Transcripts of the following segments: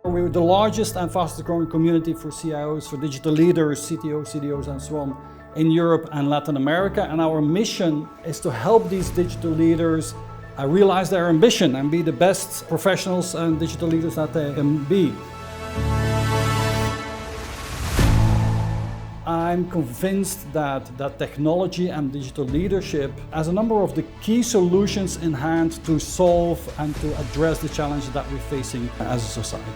We're the largest and fastest growing community for CIOs, for digital leaders, CTOs, CDOs and so on in Europe and Latin America. And our mission is to help these digital leaders realize their ambition and be the best professionals and digital leaders that they can be. I'm convinced that technology and digital leadership has a number of the key solutions in hand to solve and to address the challenges that we're facing as a society.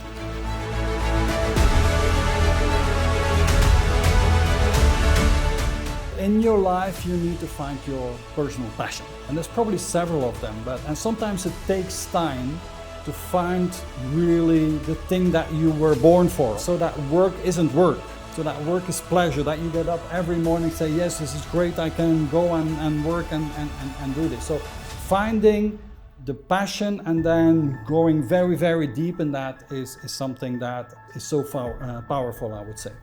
In your life, you need to find your personal passion. And there's probably several of them, and sometimes it takes time to find really the thing that you were born for. So that work isn't work. So that work is pleasure, that you get up every morning and say, yes, this is great, I can go and work and do this. So finding the passion and then going very, very deep in that is something that is so powerful, I would say.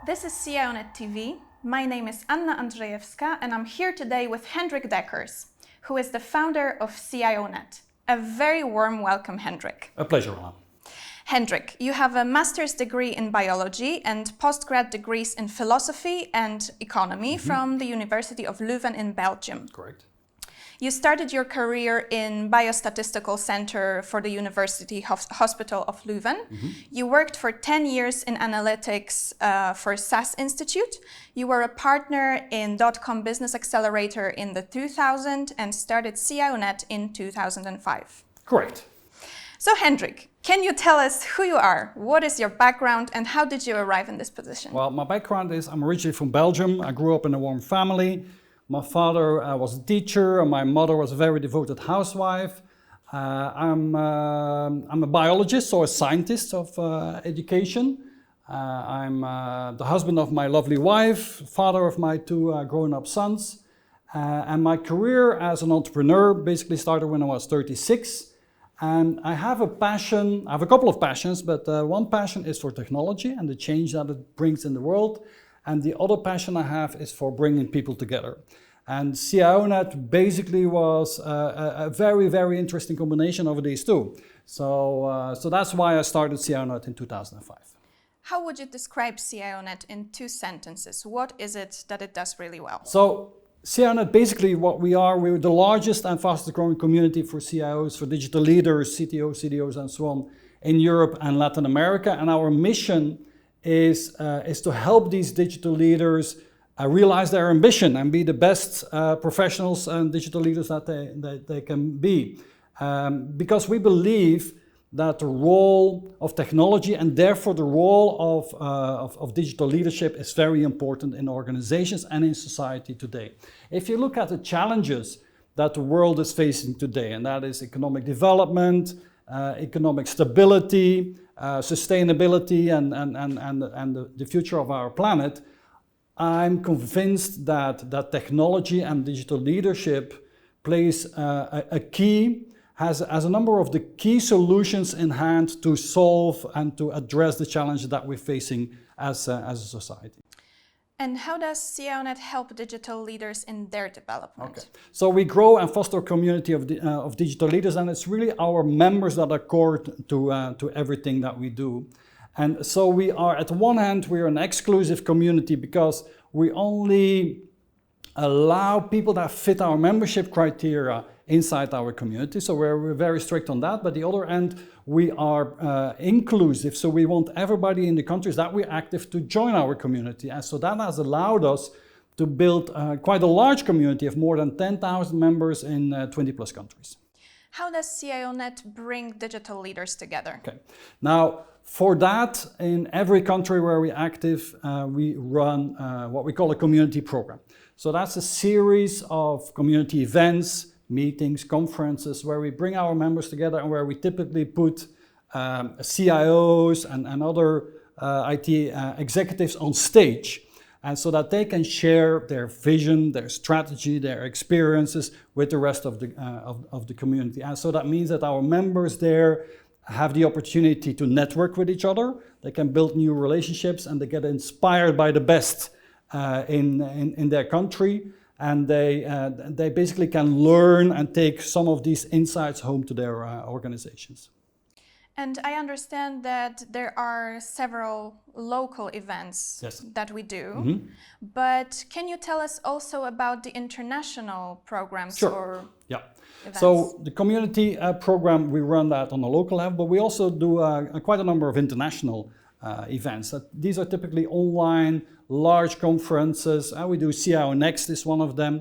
This is CIONET TV. My name is Andrzejewska and I'm here today with Hendrik Deckers, who is the founder of CIONET. A very warm welcome, Hendrik. A pleasure, Anna. Hendrik, you have a master's degree in biology and postgrad degrees in philosophy and economy from the University of Leuven in Belgium. Correct. You started your career in Biostatistical Center for the University Hospital of Leuven. You worked for 10 years in analytics for SAS Institute. You were a partner in .com Business Accelerator in the 2000 and started CIONET in 2005. Correct. So Hendrik, can you tell us who you are? What is your background and how did you arrive in this position? Well, my background is I'm originally from Belgium. I grew up in a warm family. My father was a teacher and my mother was a very devoted housewife. I'm a biologist, so a scientist of education. I'm the husband of my lovely wife, father of my two grown-up sons. And my career as an entrepreneur basically started when I was 36. And I have a passion, I have a couple of passions, but one passion is for technology and the change that it brings in the world. And the other passion I have is for bringing people together. And CIONET basically was a very, very interesting combination of these two. So that's why I started CIONET in 2005. How would you describe CIONET in 2 sentences? What is it that it does really well? So CIONET, basically what we're the largest and fastest growing community for CIOs, for digital leaders, CTOs, CDOs and so on in Europe and Latin America. And our mission is to help these digital leaders realize their ambition and be the best professionals and digital leaders that they can be. Because we believe that the role of technology and therefore the role of digital leadership is very important in organizations and in society today. If you look at the challenges that the world is facing today, and that is economic development, economic stability, sustainability and the future of our planet, I'm convinced that technology and digital leadership plays has a number of the key solutions in hand to solve and to address the challenges that we're facing as a society. And how does CIONET help digital leaders in their development? Okay. So we grow and foster a community of digital leaders, and it's really our members that are core to everything that we do. And so we are, at one hand, we're an exclusive community because we only allow people that fit our membership criteria inside our community. So we're very strict on that. But the other end, we are inclusive. So we want everybody in the countries that we're active to join our community. And so that has allowed us to build quite a large community of more than 10,000 members in 20 plus countries. How does CIONET bring digital leaders together? Okay. Now, for that, in every country where we're active, we run what we call a community program. So that's a series of community events, meetings, conferences, where we bring our members together and where we typically put CIOs and other IT executives on stage. And so that they can share their vision, their strategy, their experiences with the rest of the community. And so that means that our members there have the opportunity to network with each other. They can build new relationships and they get inspired by the best in their country. and they basically can learn and take some of these insights home to their organizations. And I understand that there are several local events Yes. that we do, but can you tell us also about the international programs? Sure. Or Yeah. events? So the community program, we run that on a local level, but we also do quite a number of international events. These are typically online, large conferences. We do CIONEXT is one of them,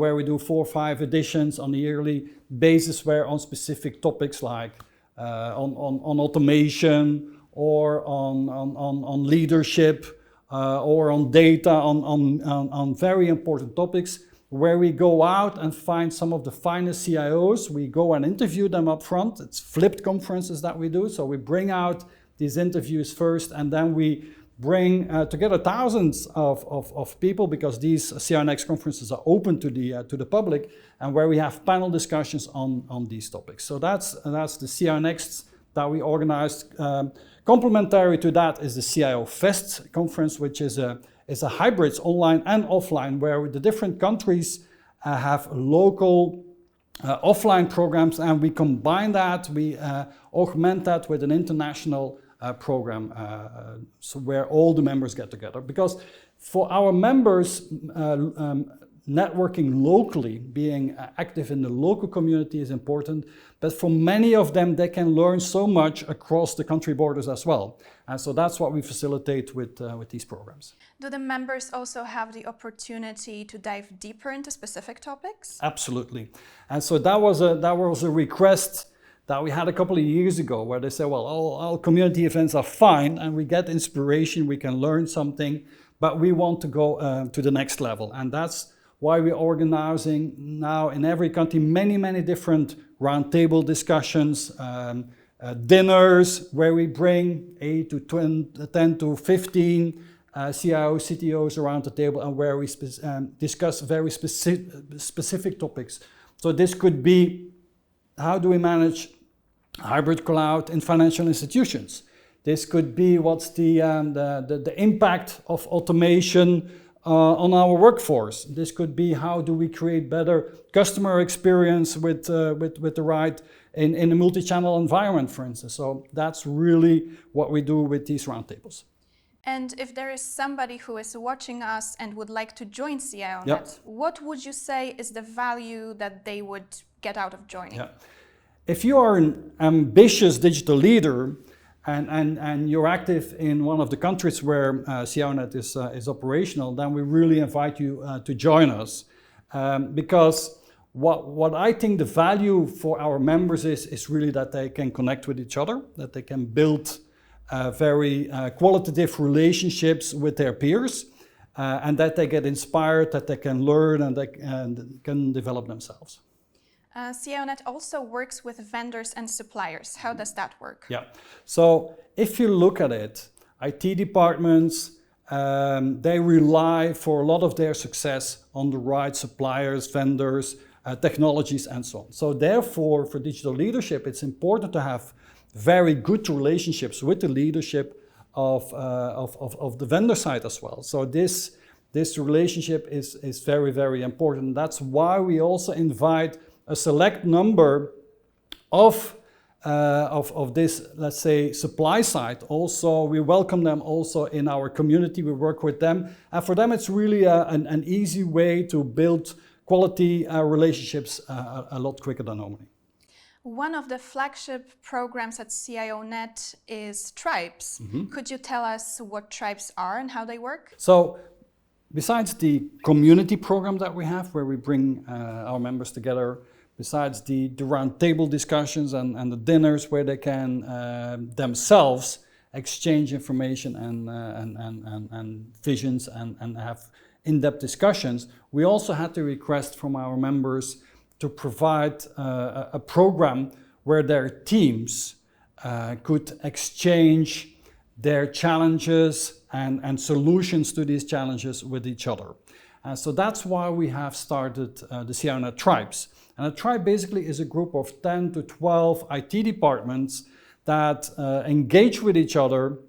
where we do 4 or 5 editions on a yearly basis, where on specific topics like on automation, or on leadership, or on data, on very important topics, where we go out and find some of the finest CIOs. We go and interview them up front. It's flipped conferences that we do. So we bring out these interviews first, and then we bring together thousands of people, because these CIONEXT conferences are open to the public, and where we have panel discussions on these topics. So that's the CIONEXT that we organized. Complementary to that is the CIOFEST conference, which is a hybrid, online and offline, where the different countries have local offline programs, and we combine that, we augment that with an international program, so where all the members get together. Because for our members, networking locally, being active in the local community is important, but for many of them, they can learn so much across the country borders as well. And so that's what we facilitate with these programs. do the members also have the opportunity to dive deeper into specific topics? Absolutely. And so that was a request that we had a couple of years ago, where they said, well, all community events are fine, and we get inspiration, we can learn something, but we want to go to the next level. And that's why we're organizing now in every country many different roundtable discussions, dinners, where we bring 8 to 10 to 15 CIOs, CTOs around the table, and where we discuss very specific topics. So this could be, how do we manage hybrid cloud in financial institutions? This could be, what's the impact of automation on our workforce? This could be, how do we create better customer experience with the right in a multi-channel environment, for instance. So that's really what we do with these roundtables. And if there is somebody who is watching us and would like to join CIONET, Yep. what would you say is the value that they would get out of joining? Yeah. If you are an ambitious digital leader and you're active in one of the countries where CIONET is operational, then we really invite you to join us. Because what I think the value for our members is really that they can connect with each other, that they can build very qualitative relationships with their peers, and that they get inspired, that they can learn, and they can develop themselves. CIONET also works with vendors and suppliers. How does that work? Yeah, so if you look at it, IT departments, they rely for a lot of their success on the right suppliers, vendors, technologies, and so on. So therefore, for digital leadership, it's important to have very good relationships with the leadership of the vendor side as well. So this relationship is very important. That's why we also invite a select number of this, let's say, supply side. Also, we welcome them also in our community. We work with them, and for them, it's really an easy way to build quality relationships a lot quicker than normally. One of the flagship programs at CIONET is Tribes. Mm-hmm. Could you tell us what Tribes are and how they work? So, besides the community program that we have, where we bring our members together, besides the roundtable discussions and the dinners where they can themselves exchange information and visions and have in-depth discussions, we also had the request from our members to provide a program where their teams could exchange their challenges and solutions to these challenges with each other. So that's why we have started the CIONET Tribes. And a tribe basically is a group of 10 to 12 IT departments that engage with each other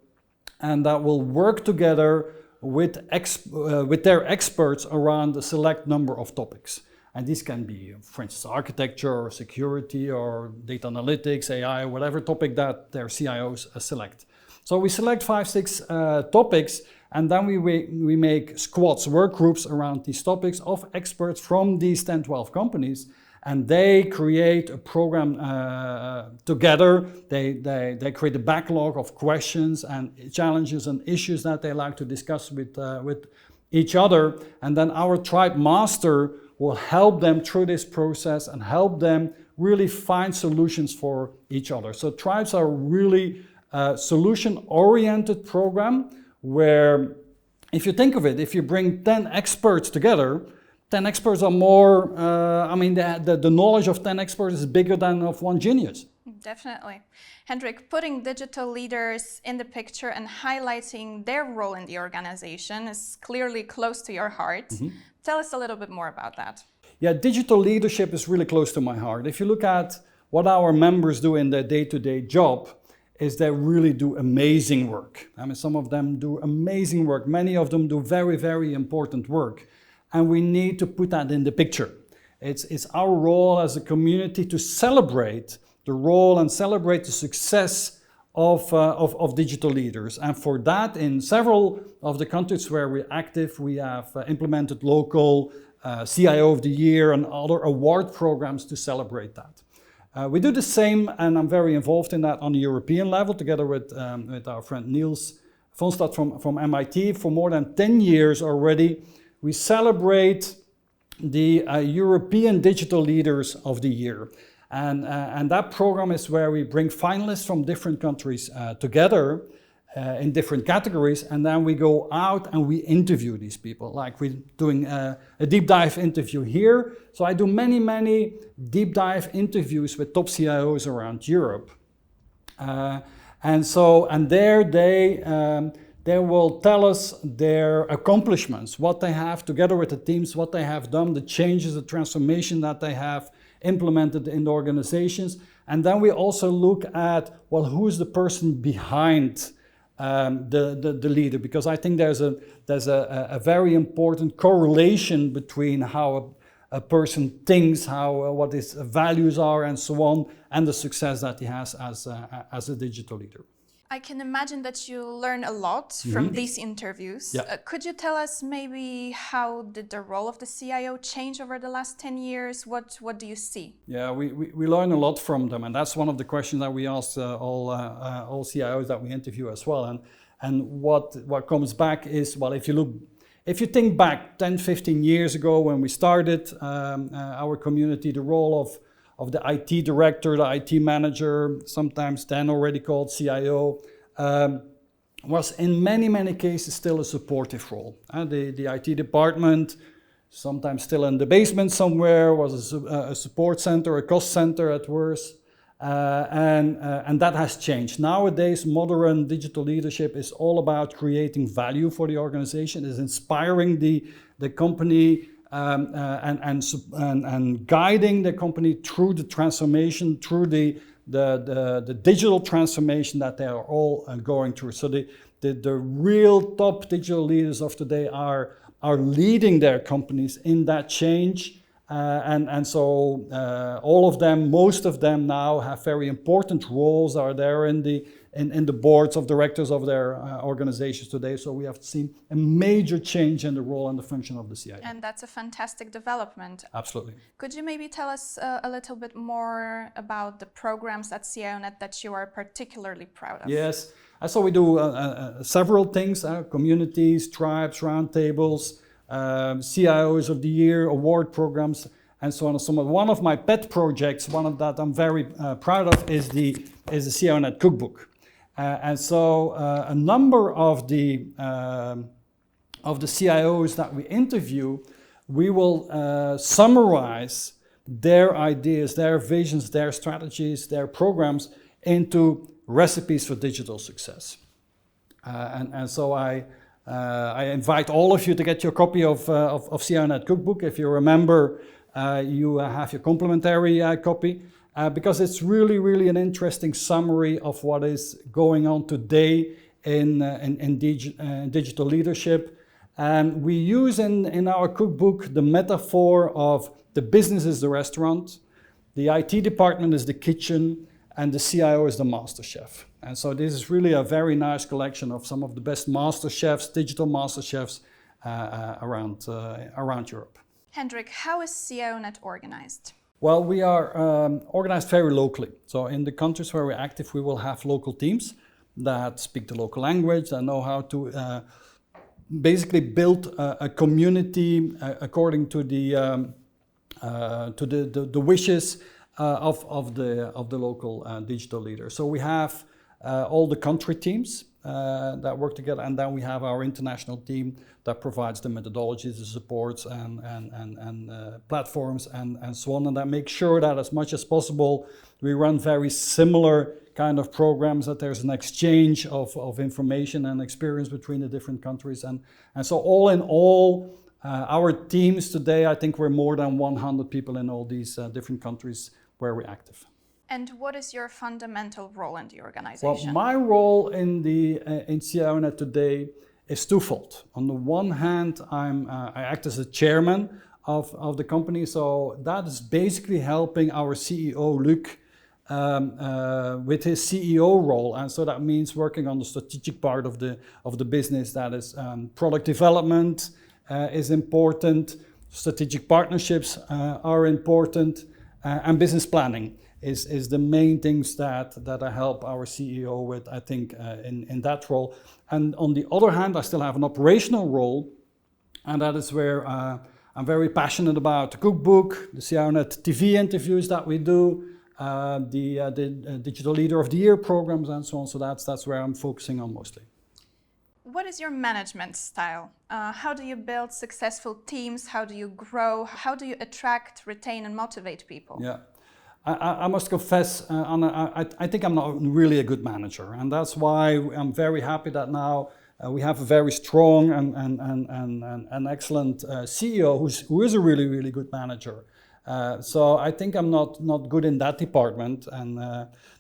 and that will work together with their experts around a select number of topics. And these can be, for instance, architecture or security or data analytics, AI, whatever topic that their CIOs select. So we select 5, 6 topics, and then we make squads, work groups around these topics of experts from these 10, 12 companies, and they create a program together. They create a backlog of questions and challenges and issues that they like to discuss with each other, and then our tribe master will help them through this process and help them really find solutions for each other. So tribes are really a solution-oriented program where, if you think of it, if you bring 10 experts together, 10 experts are more, the knowledge of 10 experts is bigger than of one genius. Definitely. Hendrik, putting digital leaders in the picture and highlighting their role in the organization is clearly close to your heart. Mm-hmm. Tell us a little bit more about that. Yeah, digital leadership is really close to my heart. If you look at what our members do in their day-to-day job, is they really do amazing work. I mean, some of them do amazing work. Many of them do very, very important work. And we need to put that in the picture. It's our role as a community to celebrate the role and celebrate the success of digital leaders. And for that, in several of the countries where we're active, we have implemented local CIO of the Year and other award programs to celebrate that. We do the same, and I'm very involved in that on the European level, together with our friend Niels Vonstad from MIT. For more than 10 years already, we celebrate the European Digital Leaders of the Year. And that program is where we bring finalists from different countries together in different categories, and then we go out and we interview these people. Like we're doing a deep dive interview here. So I do many deep dive interviews with top CIOs around Europe. And there they will tell us their accomplishments, what they have together with the teams, what they have done, the changes, the transformation that they have implemented in the organizations. And then we also look at, well, who's the person behind the leader? Because I think there's a very important correlation between how a person thinks, what his values are, and so on, and the success that he has as a digital leader. I can imagine that you learn a lot from these interviews. Yeah. Could you tell us maybe how did the role of the CIO change over the last 10 years? What do you see? Yeah, we learn a lot from them, and that's one of the questions that we ask all CIOs that we interview as well. And what comes back is, well, if you think back 10, 15 years ago when we started our community, the role of the IT director, the IT manager, sometimes then already called CIO, was in many cases still a supportive role. The IT department, sometimes still in the basement somewhere, was a support center, a cost center at worst. And that has changed. Nowadays, modern digital leadership is all about creating value for the organization, is inspiring the company, and guiding the company through the transformation, through the digital transformation that they are all going through. So the real top digital leaders of today are leading their companies in that change. And so all of them, most of them now have very important roles, are there in the boards of directors of their organizations today. So we have seen a major change in the role and the function of the CIO. And that's a fantastic development. Absolutely. Could you maybe tell us a little bit more about the programs at CIONET that you are particularly proud of? Yes. So we do several things, communities, tribes, roundtables, CIOs of the Year, award programs, and so on and so on. One of my pet projects, one of that I'm very proud of, is the CIONET Cookbook. And so a number of the CIOs that we interview, we will summarize their ideas, their visions, their strategies, their programs into recipes for digital success. And so I invite all of you to get your copy of CIONET Cookbook. If you remember, you have your complimentary copy, because it's really an interesting summary of what is going on today in digital leadership. And we use in our cookbook the metaphor of the business is the restaurant, the IT department is the kitchen, and the CIO is the master chef. And so this is really a very nice collection of some of the best master chefs, digital master chefs around Europe. Hendrik, how is CIONET organized? Well, we are organized very locally. So in the countries where we're active, we will have local teams that speak the local language, that know how to basically build a community according to the wishes of the local digital leaders. So we have all the country teams that work together, and then we have our international team that provides the methodologies, the supports, and platforms, and so on, and that makes sure that as much as possible we run very similar kind of programs, that there's an exchange of information and experience between the different countries, and so all in all, our teams today, I think we're more than 100 people in all these different countries where we're active. And what is your fundamental role in the organization? Well, my role in CIONET today is twofold. On the one hand, I act as a chairman of the company, so that is basically helping our CEO, Luc, with his CEO role, and so that means working on the strategic part of the business. That is product development is important, strategic partnerships are important, and business planning is the main things that I help our CEO with, I think, in that role. And on the other hand, I still have an operational role, and that is where I'm very passionate about the cookbook, the CIONET TV interviews that we do, the Digital Leader of the Year programs, and so on. So that's where I'm focusing on mostly. What is your management style? How do you build successful teams? How do you grow? How do you attract, retain, and motivate people? Yeah. I must confess, Anna, I think I'm not really a good manager, and that's why I'm very happy that now we have a very strong and excellent CEO who is a really, really good manager. So I think I'm not good in that department,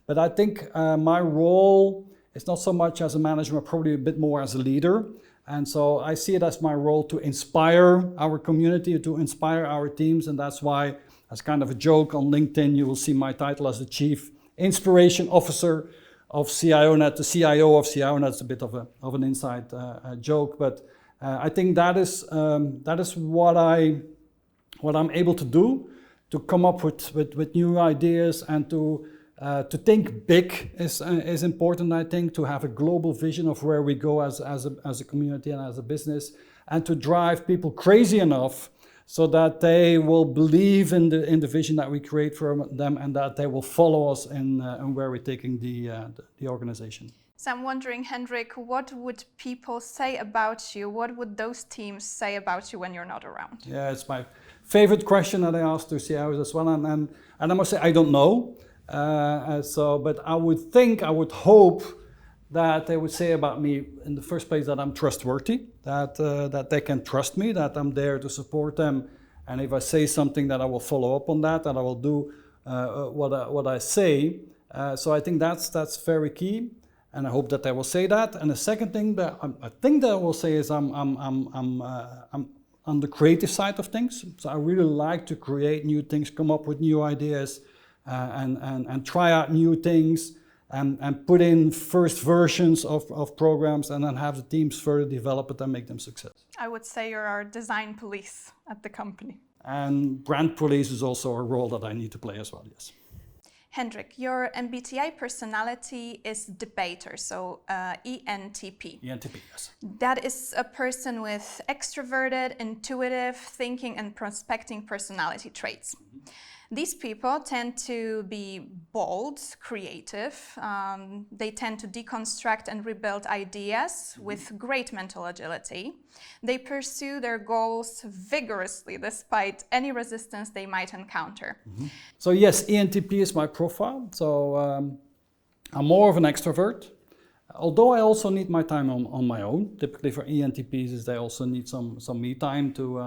but I think my role is not so much as a manager, but probably a bit more as a leader. And so I see it as my role to inspire our community, to inspire our teams, and that's why, as kind of a joke on LinkedIn, you will see my title as the Chief Inspiration Officer of CIONET, the CIO of CIONET. It's a bit of an inside joke, but I think that is what I'm able to do, to come up with new ideas, and to think big is important. I think to have a global vision of where we go as a community and as a business, and to drive people crazy enough so that they will believe in the vision that we create for them, and that they will follow us in where we're taking the organization. So I'm wondering, Hendrik, what would people say about you? What would those teams say about you when you're not around? Yeah, it's my favorite question that I ask to CIOs as well, and I must say I don't know. But I would hope that they would say about me in the first place that I'm trustworthy, that they can trust me, that I'm there to support them, and if I say something, that I will follow up on that I will do what I say. So I think that's very key, and I hope that they will say that. And the second thing that I think that I will say is I'm on the creative side of things. So I really like to create new things, come up with new ideas, and try out new things, and put in first versions of programs, and then have the teams further develop it and make them success. I would say you're our design police at the company. And brand police is also a role that I need to play as well, yes. Hendrik, your MBTI personality is debater, so ENTP. ENTP, yes. That is a person with extroverted, intuitive, thinking and prospecting personality traits. Mm-hmm. These people tend to be bold, creative. They tend to deconstruct and rebuild ideas with great mental agility. They pursue their goals vigorously despite any resistance they might encounter. Mm-hmm. So yes, ENTP is my profile. So I'm more of an extrovert. Although I also need my time on my own. Typically for ENTPs, they also need some me time to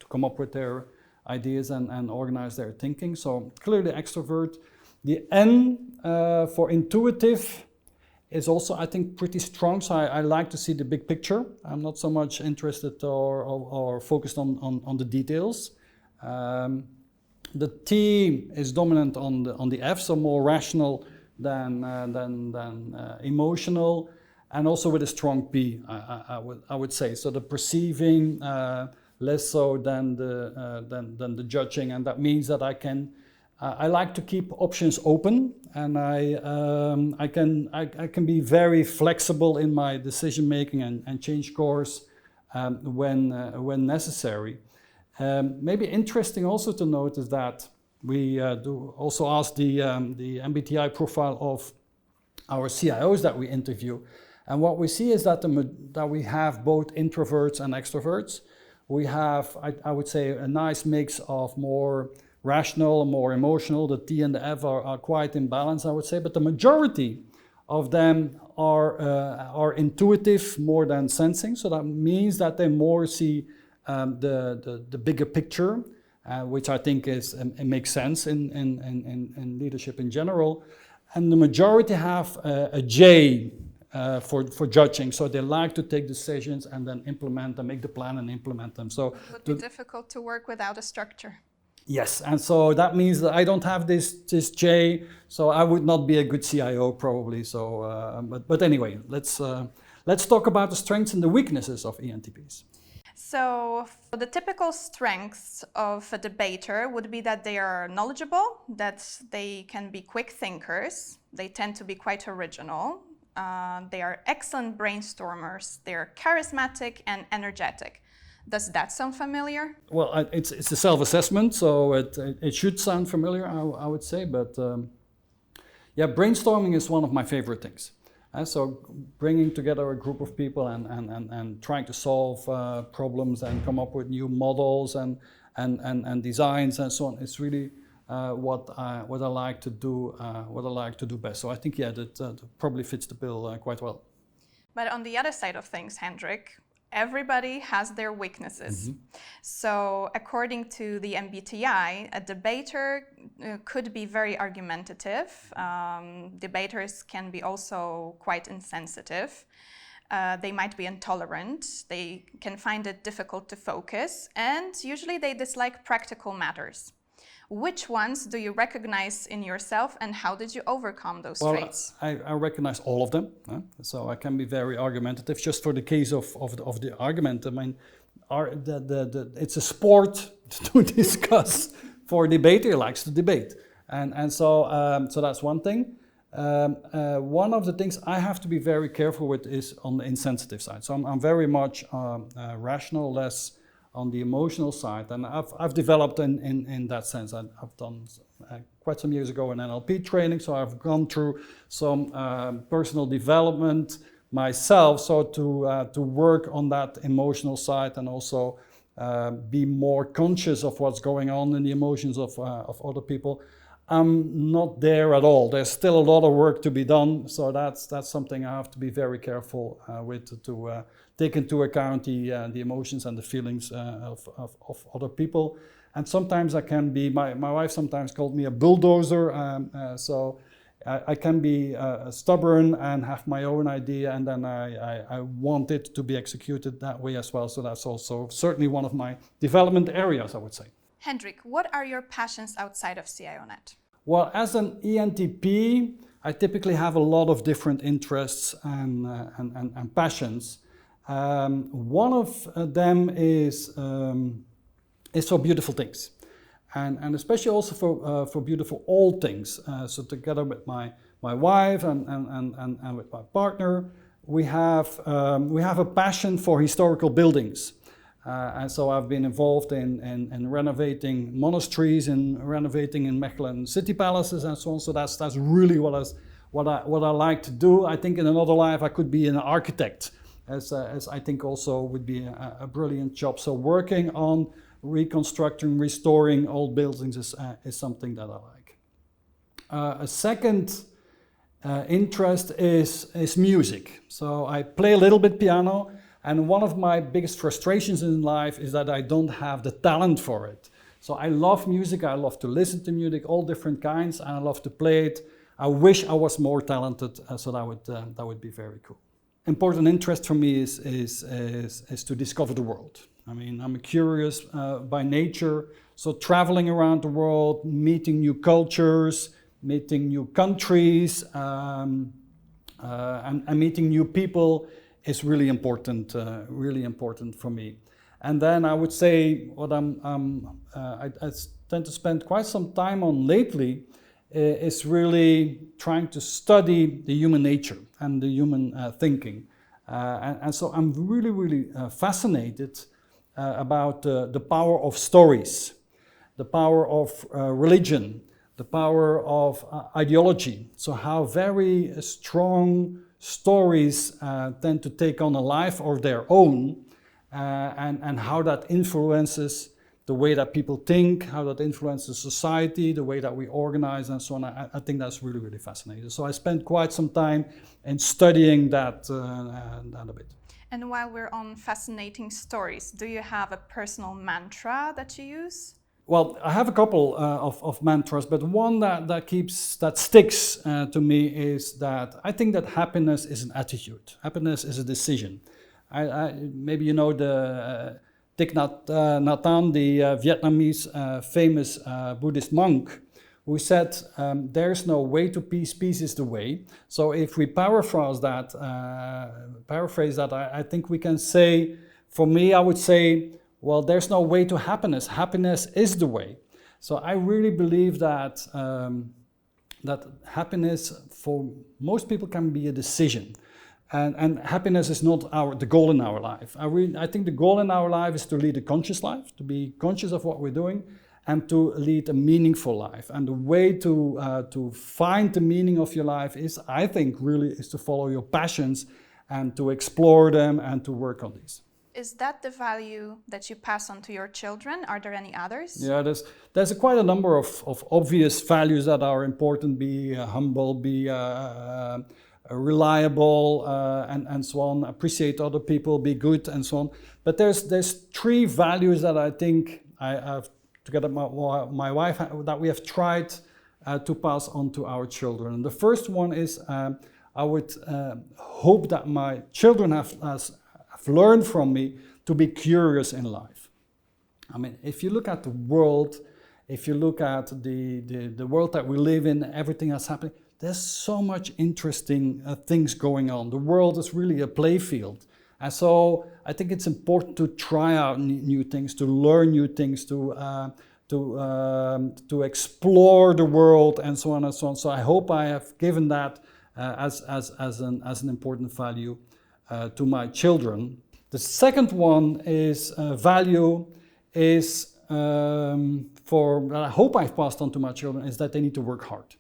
come up with their ideas and organize their thinking. So clearly extrovert. The N for intuitive is also, I think, pretty strong. So I like to see the big picture. I'm not so much interested or focused on the details. The T is dominant on the F, so more rational than emotional, and also with a strong P, I would say. So the perceiving less so than the judging, and that means that I like to keep options open, and I can be very flexible in my decision making and change course when necessary. Maybe interesting also to note is that we do also ask the MBTI profile of our CIOs that we interview, and what we see is that that we have both introverts and extroverts. We have, I would say, a nice mix of more rational and more emotional. The T and the F are quite in balance, I would say, but the majority of them are intuitive more than sensing. So that means that they more see the bigger picture, which I think it makes sense in leadership in general. And the majority have a J for judging, so they like to take decisions and then implement and make the plan and implement them. So it would be difficult to work without a structure. Yes, and so that means that I don't have this J, so I would not be a good CIO probably. So, but anyway, let's talk about the strengths and the weaknesses of ENTPs. So the typical strengths of a debater would be that they are knowledgeable, that they can be quick thinkers, they tend to be quite original, they are excellent brainstormers, they're charismatic and energetic. Does that sound familiar? Well, it's a self-assessment, so it should sound familiar, I would say, but yeah, brainstorming is one of my favorite things. So bringing together a group of people and trying to solve problems and come up with new models and designs and so on, it's really what I like to do best. So I think, yeah, that probably fits the bill quite well. But on the other side of things, Hendrik, everybody has their weaknesses. Mm-hmm. So according to the MBTI, a debater could be very argumentative. Debaters can be also quite insensitive. They might be intolerant. They can find it difficult to focus, and usually they dislike practical matters. Which ones do you recognize in yourself, and how did you overcome those traits? I recognize all of them. So I can be very argumentative. Just for the case of the argument, I mean, it's a sport to discuss. For a debater, he likes to debate, and so that's one thing. One of the things I have to be very careful with is on the insensitive side. So I'm very much rational, less on the emotional side, and I've developed in that sense. I've done quite some years ago an NLP training, so I've gone through some personal development myself, so to work on that emotional side and also be more conscious of what's going on in the emotions of other people. I'm not there at all. There's still a lot of work to be done, so that's something I have to be very careful with to take into account the emotions and the feelings of other people. And sometimes I can be, my wife sometimes called me a bulldozer, so I can be stubborn and have my own idea, and then I want it to be executed that way as well. So that's also certainly one of my development areas, I would say. Hendrik, what are your passions outside of CIONET? Well, as an ENTP, I typically have a lot of different interests and passions. One of them is for beautiful things, and especially also for beautiful old things. So together with my wife and with my partner, we have a passion for historical buildings. And so I've been involved in renovating monasteries and renovating in Mechelen city palaces and so on. So that's really what I like to do. I think in another life I could be an architect, as I think also would be a brilliant job. So working on reconstructing, restoring old buildings is something that I like. A second interest is music. So I play a little bit piano. And one of my biggest frustrations in life is that I don't have the talent for it. So I love music, I love to listen to music, all different kinds, and I love to play it. I wish I was more talented, so that would be very cool. Important interest for me is to discover the world. I mean, I'm curious by nature, so traveling around the world, meeting new cultures, meeting new countries, and meeting new people is really important for me. And then I would say what I tend to spend quite some time on lately is really trying to study the human nature and the human thinking. And so I'm really fascinated about the power of stories, the power of religion, the power of ideology. So how very strong stories tend to take on a life of their own, and how that influences the way that people think, how that influences society, the way that we organize and so on. I think that's really fascinating. So I spent quite some time in studying that a bit. And while we're on fascinating stories, do you have a personal mantra that you use? Well, I have a couple of mantras, but one that sticks to me is that I think that happiness is an attitude. Happiness is a decision. Maybe you know the Thich Nhat Hanh, the Vietnamese famous Buddhist monk, who said, "There's no way to peace. Peace is the way." So if we paraphrase that, I think we can say, for me, I would say, well, there's no way to happiness. Happiness is the way. So I really believe that that happiness for most people can be a decision. And happiness is not the goal in our life. I think the goal in our life is to lead a conscious life, to be conscious of what we're doing, and to lead a meaningful life. And the way to find the meaning of your life is, I think, really is to follow your passions and to explore them and to work on these. Is that the value that you pass on to your children? Are there any others? Yeah, there's quite a number of obvious values that are important. Be humble, be reliable, and so on. Appreciate other people, be good, and so on. But there's three values that I think I have, together with my wife, that we have tried to pass on to our children. And the first one is I would hope that my children have learned from me to be curious in life. I mean, if you look at the world, if you look at the world that we live in, everything that's happening, there's so much interesting things going on. The world is really a playfield. And so I think it's important to try out new things, to learn new things, to explore the world, and so on and so on. So I hope I have given that as an important value to my children. The second one is value is that I hope I've passed on to my children, is that they need to work hard,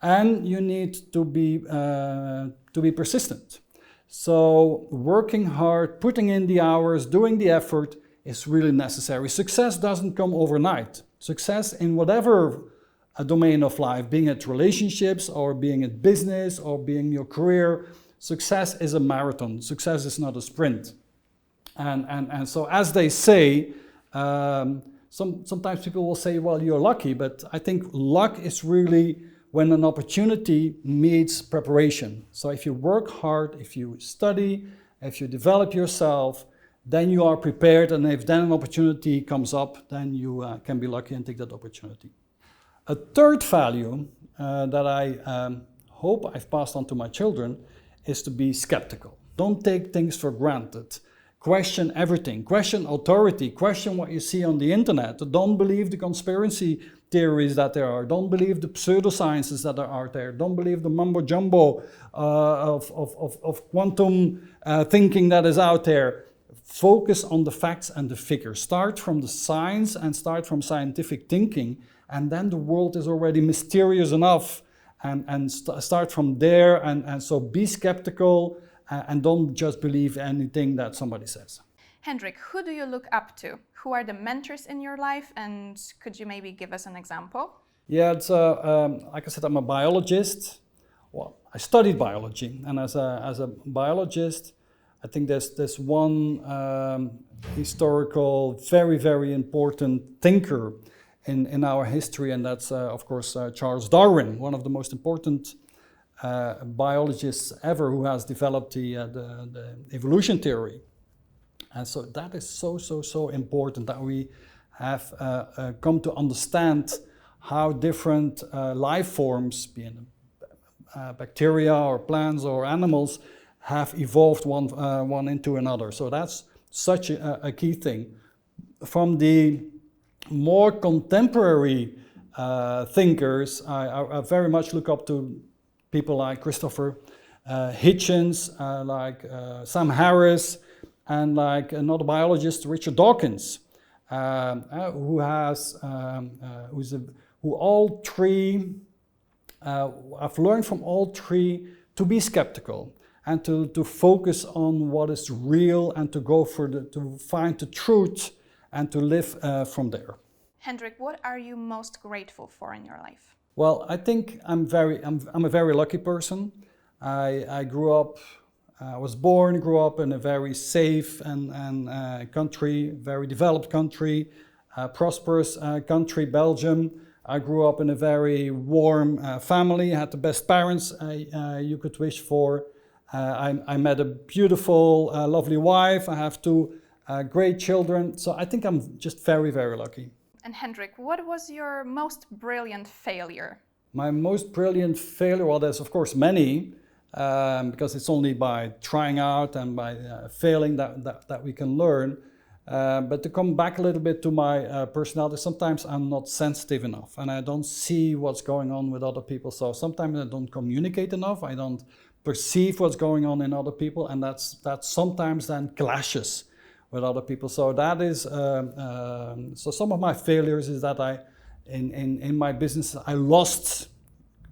and you need to be persistent. So working hard, putting in the hours, doing the effort is really necessary. Success doesn't come overnight. Success in whatever domain of life, being it relationships or being it business or being your career, success is a marathon. Success is not a sprint. And so as they say, sometimes people will say, well, you're lucky, but I think luck is really when an opportunity meets preparation. So if you work hard, if you study, if you develop yourself, then you are prepared, and if then an opportunity comes up, then you can be lucky and take that opportunity. A third value that I hope I've passed on to my children is to be skeptical. Don't take things for granted. Question everything. Question authority. Question what you see on the internet. Don't believe the conspiracy theories that there are. Don't believe the pseudosciences that are out there. Don't believe the mumbo jumbo of quantum thinking that is out there. Focus on the facts and the figures. Start from the science and start from scientific thinking, and then the world is already mysterious enough, and start from there, and so be skeptical and don't just believe anything that somebody says. Hendrik, who do you look up to? Who are the mentors in your life, and could you maybe give us an example? Yeah, it's like I said, I'm a biologist. Well, I studied biology, and as a biologist, I think there's one historical, very important thinker in our history, and that's of course Charles Darwin, one of the most important biologists ever, who has developed the evolution theory. And so that is so important, that we have come to understand how different life forms, being bacteria or plants or animals, have evolved one into another. So that's such a key thing. From the more contemporary thinkers, I very much look up to people like Christopher Hitchens, like Sam Harris, and like another biologist, Richard Dawkins, who all three, I've learned from all three to be skeptical and to focus on what is real and to go to find the truth and to live from there. Hendrik, what are you most grateful for in your life? Well, I think I'm a very lucky person. I grew up, grew up in a very safe and country, very developed country, prosperous country, Belgium. I grew up in a very warm family, had the best parents you could wish for. I met a beautiful, lovely wife. I have two great children. So I think I'm just very, very lucky. And Hendrik, what was your most brilliant failure? My most brilliant failure, well, there's of course many, because it's only by trying out and by failing that we can learn. But to come back a little bit to my personality, sometimes I'm not sensitive enough and I don't see what's going on with other people. So sometimes I don't communicate enough, I don't perceive what's going on in other people, and that sometimes then clashes with other people. So that is, so some of my failures is that in my business, I lost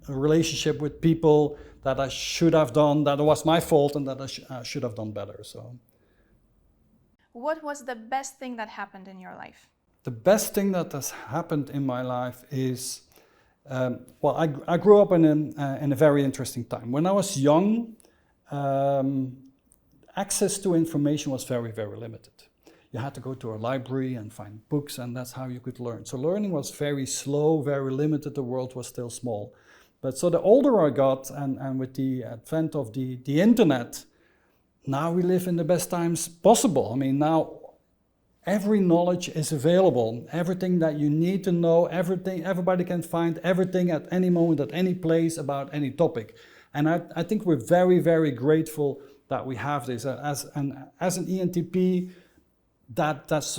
a relationship with people that I should have done, that it was my fault and that I should have done better. So. What was the best thing that happened in your life? The best thing that has happened in my life is, well, I grew up in a very interesting time. When I was young, access to information was very, very limited. You had to go to a library and find books, and that's how you could learn. So learning was very slow, very limited. The world was still small. But so the older I got, and with the advent of the internet, now we live in the best times possible. I mean, now every knowledge is available. Everything that you need to know, everybody can find everything at any moment, at any place, about any topic. And I think we're very, very grateful that we have this. As an ENTP, that's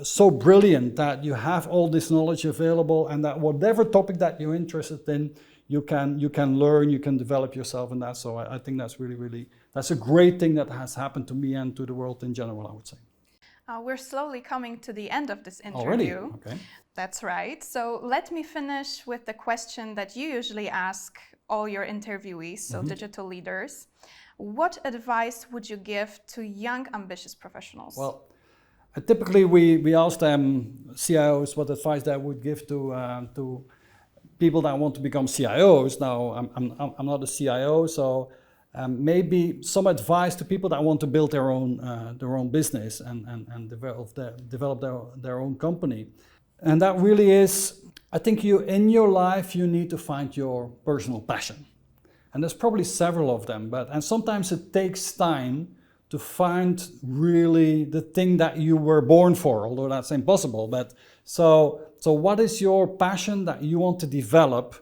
so brilliant that you have all this knowledge available, and that whatever topic that you're interested in, you can learn, you can develop yourself in that. So I think that's really, that's a great thing that has happened to me and to the world in general, I would say. We're slowly coming to the end of this interview. Already? Okay. That's right. So let me finish with the question that you usually ask all your interviewees, so digital leaders. What advice would you give to young, ambitious professionals? Well, typically we ask them, CIOs, what advice they would give to people that want to become CIOs. Now, I'm not a CIO, so maybe some advice to people that want to build their own business and develop their own company. And that really is, I think in your life you need to find your personal passion. And there's probably several of them, and sometimes it takes time to find really the thing that you were born for, although that's impossible. But so what is your passion that you want to develop,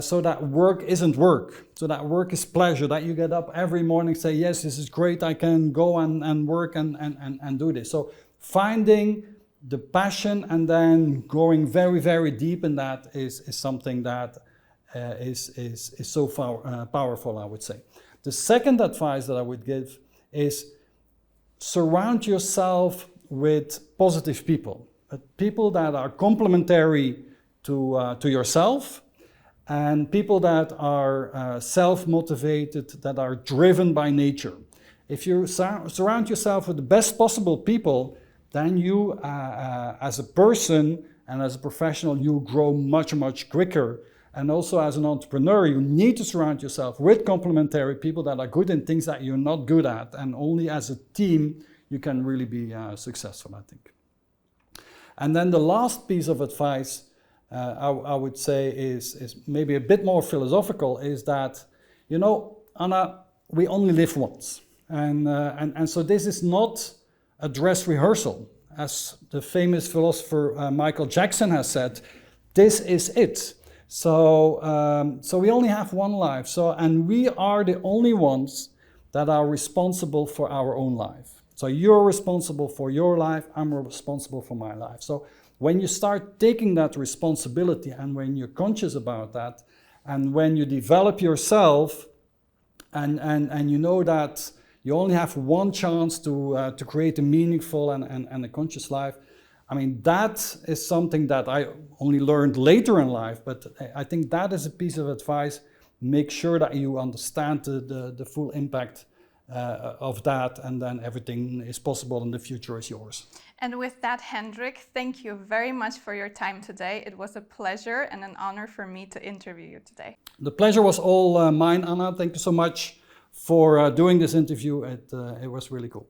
so that work isn't work, so that work is pleasure, that you get up every morning, say, yes, this is great, I can go and work and do this. So finding the passion and then going very, very deep in that is something that is so powerful, I would say. The second advice that I would give is surround yourself with positive people, people that are complementary to yourself, and people that are self-motivated, that are driven by nature. If you surround yourself with the best possible people, then you, as a person and as a professional, you grow much, much quicker. And also as an entrepreneur, you need to surround yourself with complementary people that are good in things that you're not good at. And only as a team, you can really be successful, I think. And then the last piece of advice I would say is maybe a bit more philosophical, is that, you know, Anna, we only live once. And so this is not a dress rehearsal. As the famous philosopher Michael Jackson has said, this is it. So we only have one life. And we are the only ones that are responsible for our own life. So you're responsible for your life, I'm responsible for my life. So when you start taking that responsibility, and when you're conscious about that, and when you develop yourself, and you know that you only have one chance to create a meaningful and a conscious life, I mean, that is something that I only learned later in life, but I think that is a piece of advice. Make sure that you understand the full impact of that, and then everything is possible and the future is yours. And with that, Hendrik, thank you very much for your time today. It was a pleasure and an honor for me to interview you today. The pleasure was all mine, Anna. Thank you so much for doing this interview. It was really cool.